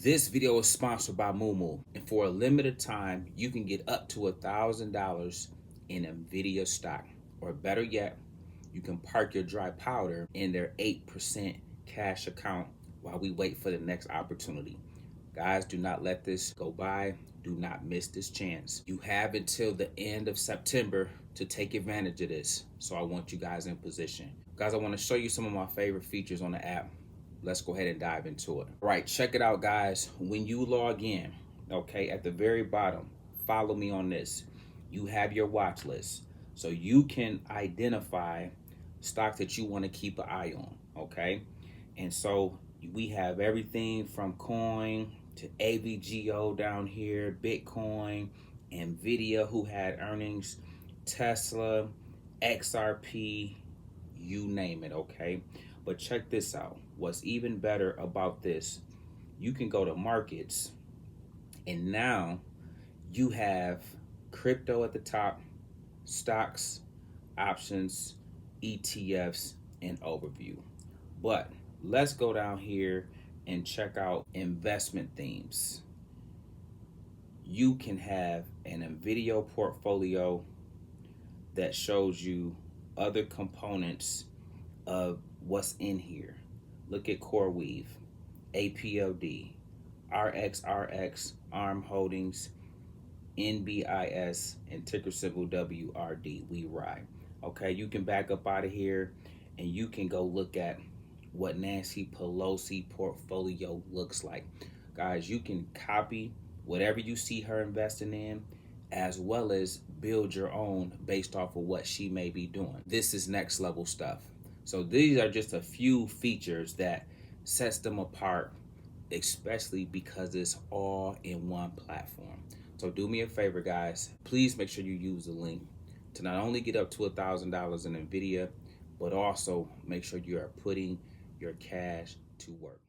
This video is sponsored by Moomoo, and for a limited time, you can get up to $1,000 in NVIDIA stock, or better yet, you can park your dry powder in their 8% cash account while we wait for the next opportunity. Guys, do not let this go by. Do not miss this chance. You have until the end of September to take advantage of this. So I want you guys in position. Guys, I want to show you some of my favorite features on the app. Let's go ahead and dive into it. All right, check it out, guys. When you log in, okay, at the very bottom, follow me on this. You have your watch list. So you can identify stocks that you want to keep an eye on, okay? And so we have everything from coin to AVGO down here, Bitcoin, NVIDIA, who had earnings, Tesla, XRP, you name it, okay? But check this out. What's even better about this, you can go to markets, and now you have crypto at the top, stocks, options, ETFs, and overview. But let's go down here and check out investment themes. You can have an NVIDIA portfolio that shows you other components of what's in here. Look at CoreWeave, APOD, RXRX, ARM Holdings, NBIS, and ticker symbol WRD, we ride. Okay, you can back up out of here and you can go look at what Nancy Pelosi portfolio looks like. Guys, you can copy whatever you see her investing in, as well as build your own based off of what she may be doing. This is next level stuff. So these are just a few features that sets them apart, especially because it's all in one platform. So do me a favor, guys. Please make sure you use the link to not only get up to $1,000 in NVIDIA, but also make sure you are putting your cash to work.